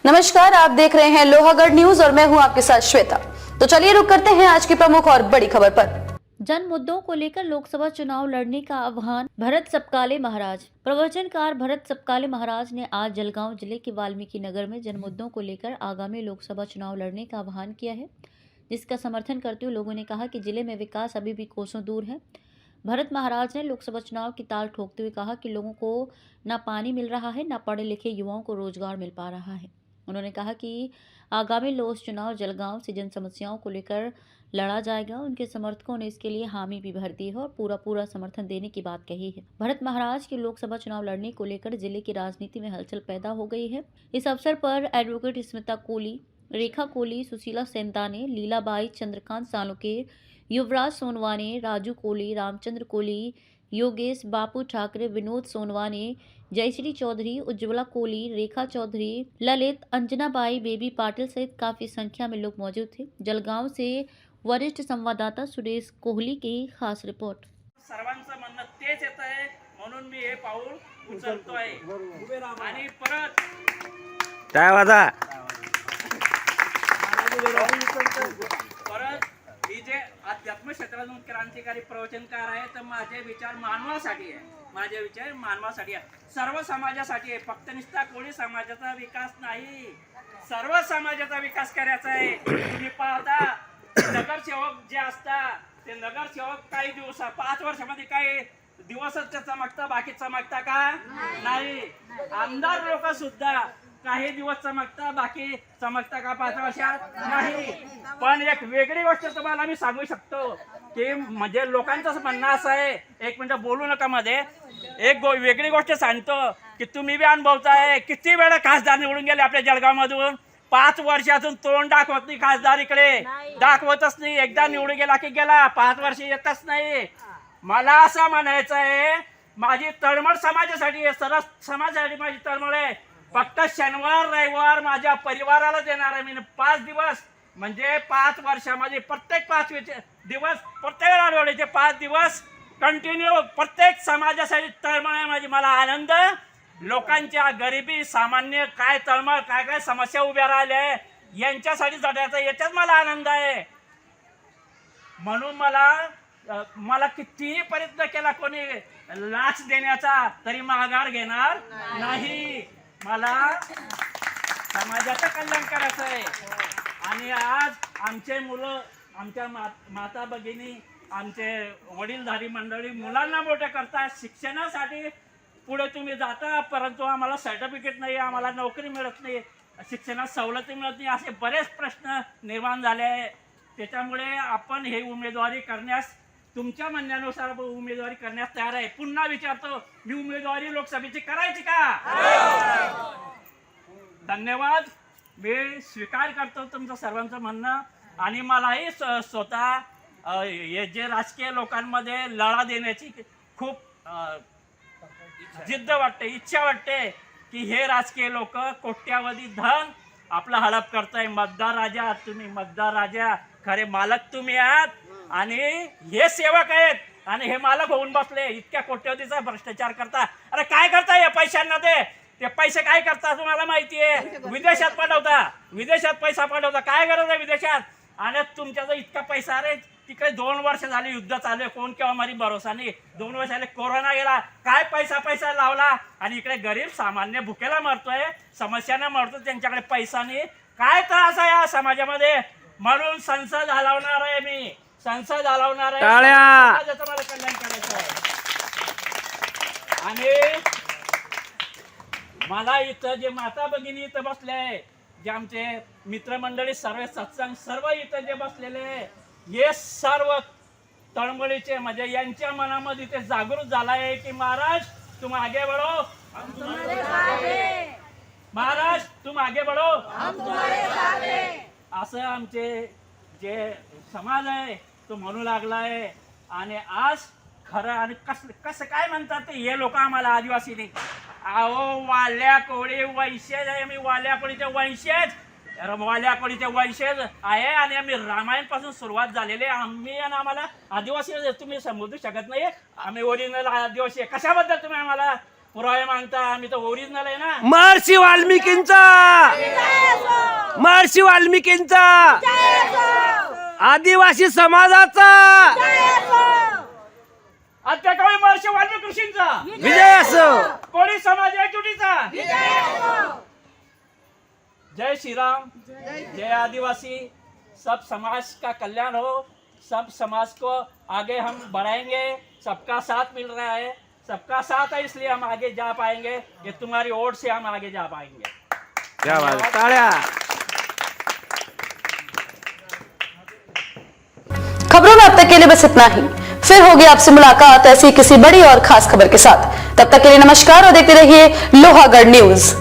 नमस्कार, आप देख रहे हैं लोहागढ़ न्यूज और मैं हूं आपके साथ श्वेता। तो चलिए रुक करते हैं आज की प्रमुख और बड़ी खबर पर। जन मुद्दों को लेकर लोकसभा चुनाव लड़ने का आह्वान भरत सपकाले महाराज। प्रवचनकार भरत सपकाले महाराज ने आज जलगांव जिले के वाल्मीकि नगर में जन मुद्दों को लेकर आगामी लोकसभा चुनाव लड़ने का आह्वान किया है, जिसका समर्थन करते हुए लोगों ने कहा कि जिले में विकास अभी भी कोसों दूर है। भरत महाराज ने लोकसभा चुनाव की ताल ठोकते हुए कहा कि लोगों को न पानी मिल रहा है, न पढ़े लिखे युवाओं को रोजगार मिल पा रहा है। उन्होंने कहा कि आगामी लोकसभा चुनाव जलगांव से जन समस्याओं को लेकर लड़ा जाएगा। उनके समर्थकों ने इसके लिए हामी भी भर दी है और पूरा समर्थन देने की बात कही है। भरत महाराज के लोकसभा चुनाव लड़ने को लेकर जिले की राजनीति में हलचल पैदा हो गई है। इस अवसर पर एडवोकेट स्मिता कोहली, रेखा कोहली, सुशीला सेंताने, लीलाबाई, चंद्रकांत सालुके, युवराज सोनवाने, राजू कोहली, रामचंद्र कोहली, योगेश, बापू ठाकरे, विनोद सोनवाने, जयश्री चौधरी, उज्ज्वला कोहली, रेखा चौधरी, ललित, अंजनाबाई, बेबी पाटिल सहित काफी संख्या में लोग मौजूद थे। जलगांव से वरिष्ठ संवाददाता सुरेश कोहली की खास रिपोर्ट। सर्वांचं म्हणणं तेच येत आहे, म्हणून मी हे पाऊल उचलतोय आणि परत ही जे अध्यात्म क्षेत्रातून क्रांतिकारी प्रवचनकार आहे, तर माझे विचार मानवासाठी आहे, माझे विचार मानवासाठी आहे, सर्व समाजासाठी आहे। फक्त निस्ता कोळी समाजाचा विकास नाही, सर्व समाजाचा विकास करायचा आहे। तुम्ही पाहता नगरसेवक जे असतात ते नगरसेवक काही दिवस 5 वर्षामध्ये काही दिवसच चमकता, बाकी चमकता का नाही। आमदार लोक सुद्धा काही दिवस चमकता, बाकी चमकता का 5 वर्षात नाही। पण एक वेगळी गोष्ट तुम्हाला मी सांगू शकतो की म्हणजे लोकांचं म्हणणं असं आहे, एक मिनिट बोलू नका मध्ये, एक वेगळी गोष्ट सांगतो की तुम्ही बी अनुभवताय, किती वेळा खासदार निवडून गेले आपल्या जळगाव मधून, 5 वर्षातून तोंड दाखवत नाही खासदार, इकडे दाखवतच नाही। एकदा निवडून गेला की गेला, 5 वर्ष येतच नाही। मला असं म्हणायचं आहे, माझी तळमळ समाजासाठी आहे, सर्व समाजासाठी माझी तळमळ आहे। फक्त शनिवार रविवार माझ्या परिवाराला देणार आहे मी 5 दिवस, म्हणजे 5 वर्षामध्ये प्रत्येक 5 दिवस, प्रत्येक आठवड्याचे 5 दिवस कंटिन्यू प्रत्येक समाजासाठी तळमळ आहे माझी। मला आनंद, लोकांच्या गरिबी, सामान्य काय तळमळ, काय समस्या उभ्या राहिल्या यांच्यासाठी जगायचा, याच्यात मला आनंद आहे। म्हणून मला कितीही प्रयत्न केला कोणी लाच देण्याचा, तरी माघार घेणार नाही। मला समाजाचं कल्याण करायचं आहे। आणि आज आमचे मुलं, आमच्या माता भगिनी, आमचे वडीलधारी मंडळी मुलांना मोठे करतात, शिक्षणासाठी पुढे तुम्ही जाता, परंतु आम्हाला सर्टिफिकेट नाही, आम्हाला नोकरी मिळत नाही, शिक्षणात सवलती मिळत नाही, असे बरेच प्रश्न निर्माण झाले आहे। त्याच्यामुळे आपण हे उमेदवारी करण्यास, तुमच्या म्हणण्यानुसार उमेदवारी करण्यास तयार आहे। पुन्हा विचारतो, मी उमेदवारी लोकसभेची करायची का? धन्यवाद, मी स्वीकार करतो तुमचं सर्वांचं म्हणणं। आणि मलाही स्वतः हे जे राजकीय लोकांमध्ये लढा देण्याची खूप जिद्द वाटते, इच्छा वाटते की हे राजकीय लोक कोट्यावधी धन आपला हडप करताय। मतदार राजा तुम्ही, मतदार राजा, खरे मालक तुम्ही आहात आणि हे सेवक आहेत, आणि हे मालक होऊन बसले, इतक्या कोट्यावधीचा भ्रष्टाचार करता। अरे काय करता या पैशांना? ते पैसे काय करता तुम्हाला माहिती आहे? विदेशात पाठवता, विदेशात पैसा पाठवता, काय गरज आहे विदेशात? आणि तुमच्याजवळ इतका पैसा, अरे तिकडे 2 वर्ष झाले युद्ध चालू आहे, कोण केव्हा मारी भरोसा नाही, 2 वर्ष झाले कोरोना गेला, काय पैसा लावला, आणि इकडे गरीब सामान्य भुकेला मरतोय, समस्यांना मरतो, त्यांच्याकडे पैसा नाही। काय त्रास आहे या समाजामध्ये? म्हणून संसद हलवणार आहे मी, संसद हलवणार आहे, समाजाचं मला कल्याण करायचं आहे। आणि मला इथं जे माता भगिनी इथं बसले आहे, जे आमचे मित्रमंडळी, सर्व सत्संग, सर्व इथं जे बसलेले आहे, हे सर्व तळमळीचे, म्हणजे यांच्या मनामध्ये ते जागृत झाला आहे की महाराज तुम आगे बढ़ो, हम तुम्हारे साथ हैं, महाराज तुम आगे बढ़ो, हम तुम्हारे साथ हैं, असं आमचे जे समाज आहे तो म्हणू लागला आहे। आणि आज खरं आणि कसं काय म्हणतात ते हे लोक आम्हाला आदिवासी नाही, अहो वाल्या कोळी वंशज आहे, मी वाल्या कोळीचे वंशज, वाल्या कोळीचे वंशज आहे, आणि आम्ही रामायण पासून सुरुवात झालेले आम्ही, आणि आम्हाला आदिवासी तुम्ही समजू शकत नाही, आम्ही ओरिजिनल आदिवासी। कशाबद्दल तुम्ही आम्हाला पुरावे मागता, आम्ही तर ओरिजिनल आहे ना. महर्षी वाल्मिकींचा, महर्षी वाल्मिकींचा, आदिवासी समाजाचा अत्याकाळी महर्षी वाल्मिकी ऋषींचा विजय असो. कोळी समाज एकजुटीचा जय श्री राम, जय आदिवासी. सब समाज का कल्याण हो, सब समाज को आगे हम बढ़ाएंगे. सबका साथ मिल रहा है, सबका साथ है, इसलिए हम आगे जा पाएंगे. ये तुम्हारी ओर से हम आगे जा पाएंगे. क्या बात है. टाळ्या. खबरों में अब तक के लिए बस इतना ही. फिर होगी आपसे मुलाकात ऐसी किसी बड़ी और खास खबर के साथ. तब तक के लिए नमस्कार और देखते रहिए लोहागढ़ न्यूज.